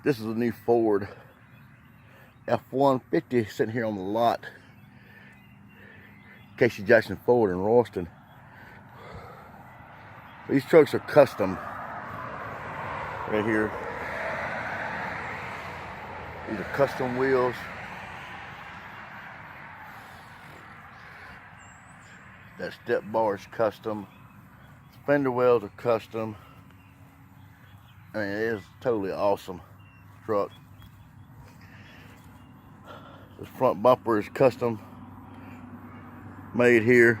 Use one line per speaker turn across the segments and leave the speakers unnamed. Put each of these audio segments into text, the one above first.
This is a new Ford F-150 sitting here on the lot. Casey Jackson Ford in Royston. These trucks are custom right here. These are custom wheels. That step bar is custom. Fender wells are custom. I mean, it is totally awesome truck. This front bumper is custom made here.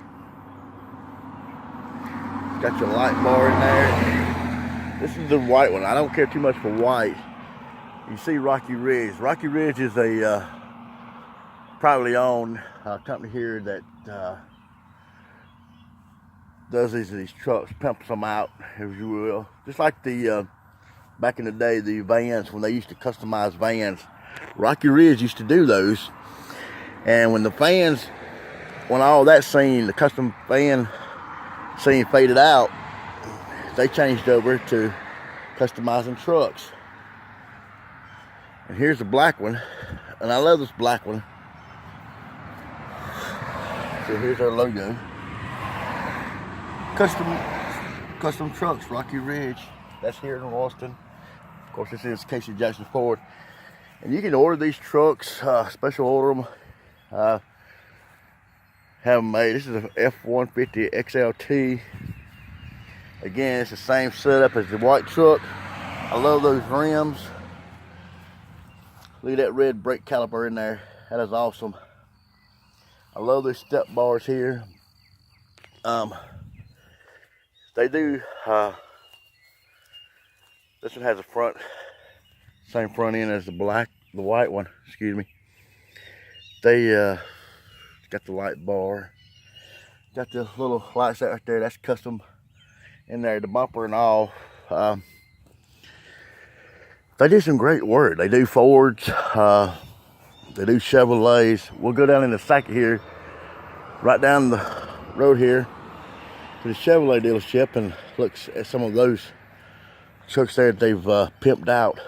It's got your light bar in there. This is the white one. I don't care too much for white. You see Rocky Ridge. Rocky Ridge is a privately owned company here that does these trucks, pimps them out, if you will. Just like the back in the day, the vans, when they used to customize vans. Rocky Ridge used to do those. And when the fans, when all that scene, the custom van scene faded out, they changed over to customizing trucks. And here's the black one. And I love this black one. So here's our logo. Custom trucks, Rocky Ridge. That's here in Royston. Of course, this is Casey Jackson Ford. And you can order these trucks, special order them, have them made. This is a F-150 XLT. Again, it's the same setup as the white truck. I love those rims. Look at that red brake caliper in there. That is awesome. I love these step bars here. They do, this one has a front, same front end as the white one, excuse me. They got the light bar, got the little lights out right there, that's custom in there, the bumper and all. They do some great work. They do Fords, they do Chevrolets. We'll go down in a second here, right down the road here, to the Chevrolet dealership and look at some of those trucks there that they've pimped out.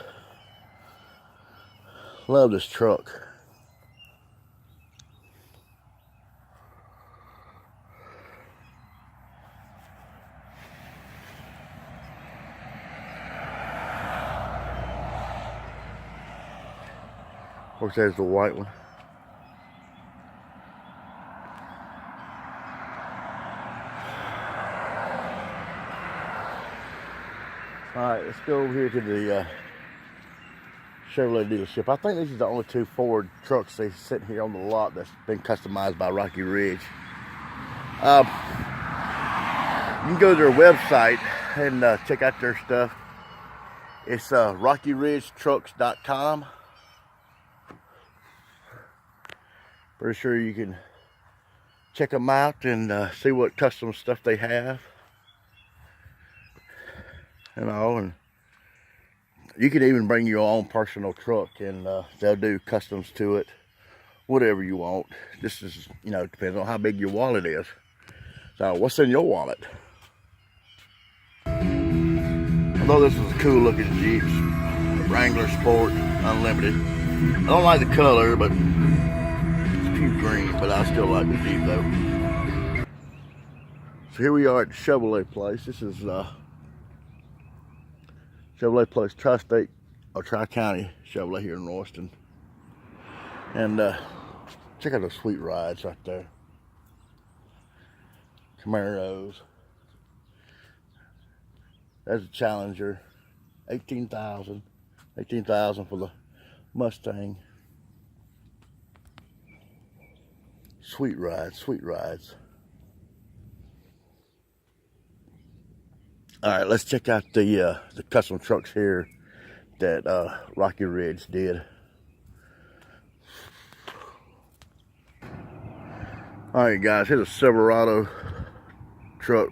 Love this truck. Of course, there's the white one. Alright, let's go over here to the Chevrolet dealership. I think these are the only two Ford trucks they sitting here on the lot that's been customized by Rocky Ridge. You can go to their website and check out their stuff. It's RockyRidgeTrucks.com. Pretty sure you can check them out and see what custom stuff they have. And all, and you can even bring your own personal truck and they'll do customs to it, whatever you want. This is, you know, depends on how big your wallet is. So what's in your wallet? Although this is a cool looking Jeep, Wrangler Sport Unlimited. I don't like the color, but it's too green, but I still like the Jeep though. So here we are at the Chevrolet place. This is Chevrolet place, Tri-State or Tri-County Chevrolet here in Royston. And check out those sweet rides right there. Camaros. There's a Challenger. 18,000. 18,000 for the Mustang. Sweet rides, sweet rides. All right, let's check out the custom trucks here that Rocky Ridge did. All right, guys, here's a Silverado truck.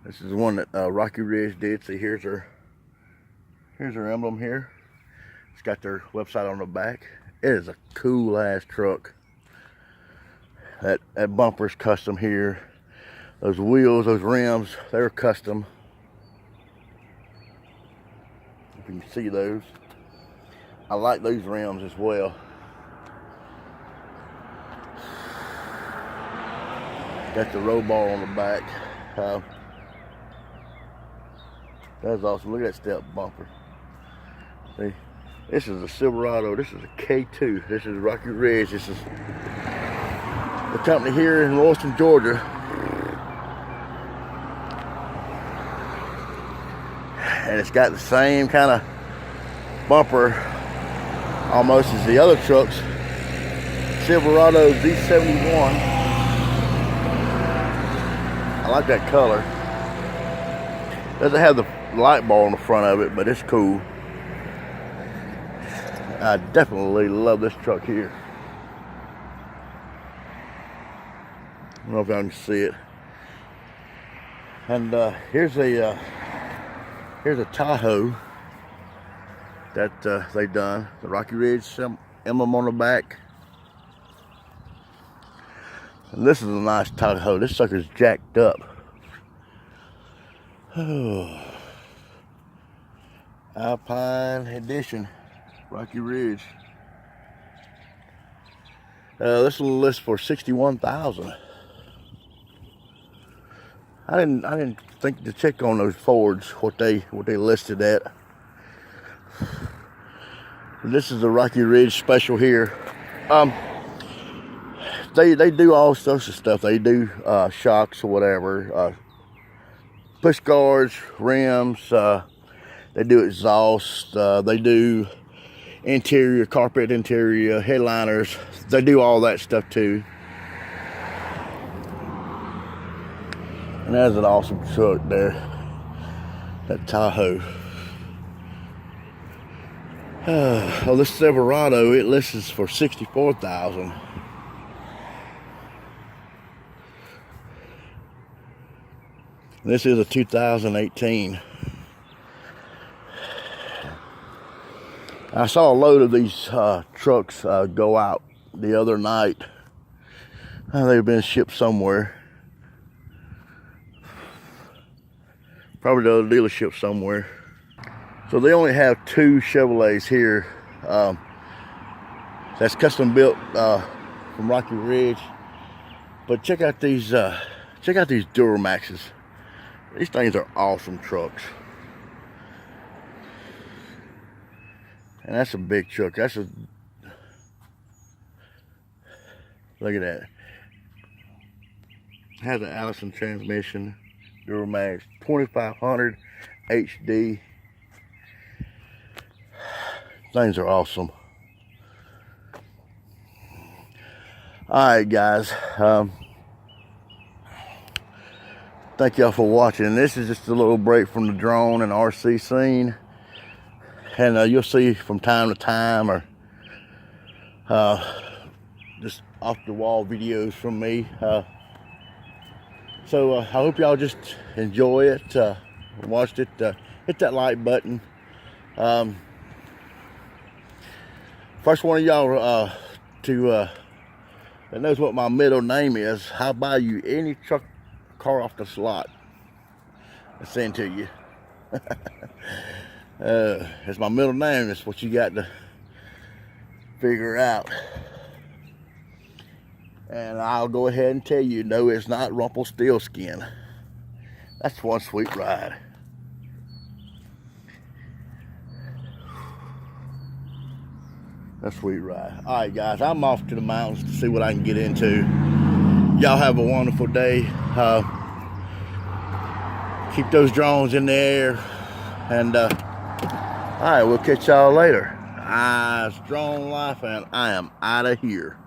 This is the one that Rocky Ridge did. See, here's their emblem here. It's got their website on the back. It is a cool ass truck. That bumper's custom here. Those wheels, those rims, they're custom. If you can see those. I like those rims as well. Got the roll bar on the back. That's awesome. Look at that step bumper. See, this is a Silverado. This is a K2. This is Rocky Ridge. This is the company here in Royston, Georgia. And it's got the same kind of bumper almost as the other trucks. Silverado Z71. I like that color. Doesn't have the light bar on the front of it, but it's cool. I definitely love this truck here. I don't know if y'all can see it. And here's a Tahoe that they done. The Rocky Ridge emblem on the back. And this is a nice Tahoe. This sucker's jacked up. Oh. Alpine Edition, Rocky Ridge. This will list for $61,000. I didn't think to check on those Fords what they listed at. This is the Rocky Ridge special here. They do all sorts of stuff. They do shocks or whatever, push guards, rims. They do exhaust. They do interior, carpet interior, headliners. They do all that stuff too. And that's an awesome truck there. That Tahoe. Oh, this Silverado, it lists for $64,000. This is a 2018. I saw a load of these trucks go out the other night. They've been shipped somewhere. Probably to a dealership somewhere. So they only have 2 Chevrolets here. That's custom built from Rocky Ridge. But check out these Duramaxes. These things are awesome trucks. And that's a big truck. Look at that. It has an Allison transmission, Duramax 2500 HD. Things are awesome. Alright guys, thank y'all for watching. This is just a little break from the drone and RC scene. And you'll see from time to time or just off the wall videos from me. So I hope y'all just enjoy it, watched it. Hit that like button. First one of y'all that knows what my middle name is, I'll buy you any car off the slot and send to you. It's my middle name. That's what you got to figure out. And I'll go ahead and tell you, no, it's not Rumpelstiltskin. That's one sweet ride. That's a sweet ride. All right, guys, I'm off to the mountains to see what I can get into. Y'all have a wonderful day. Keep those drones in the air. And, all right, we'll catch y'all later. It's Drone Life, and I am out of here.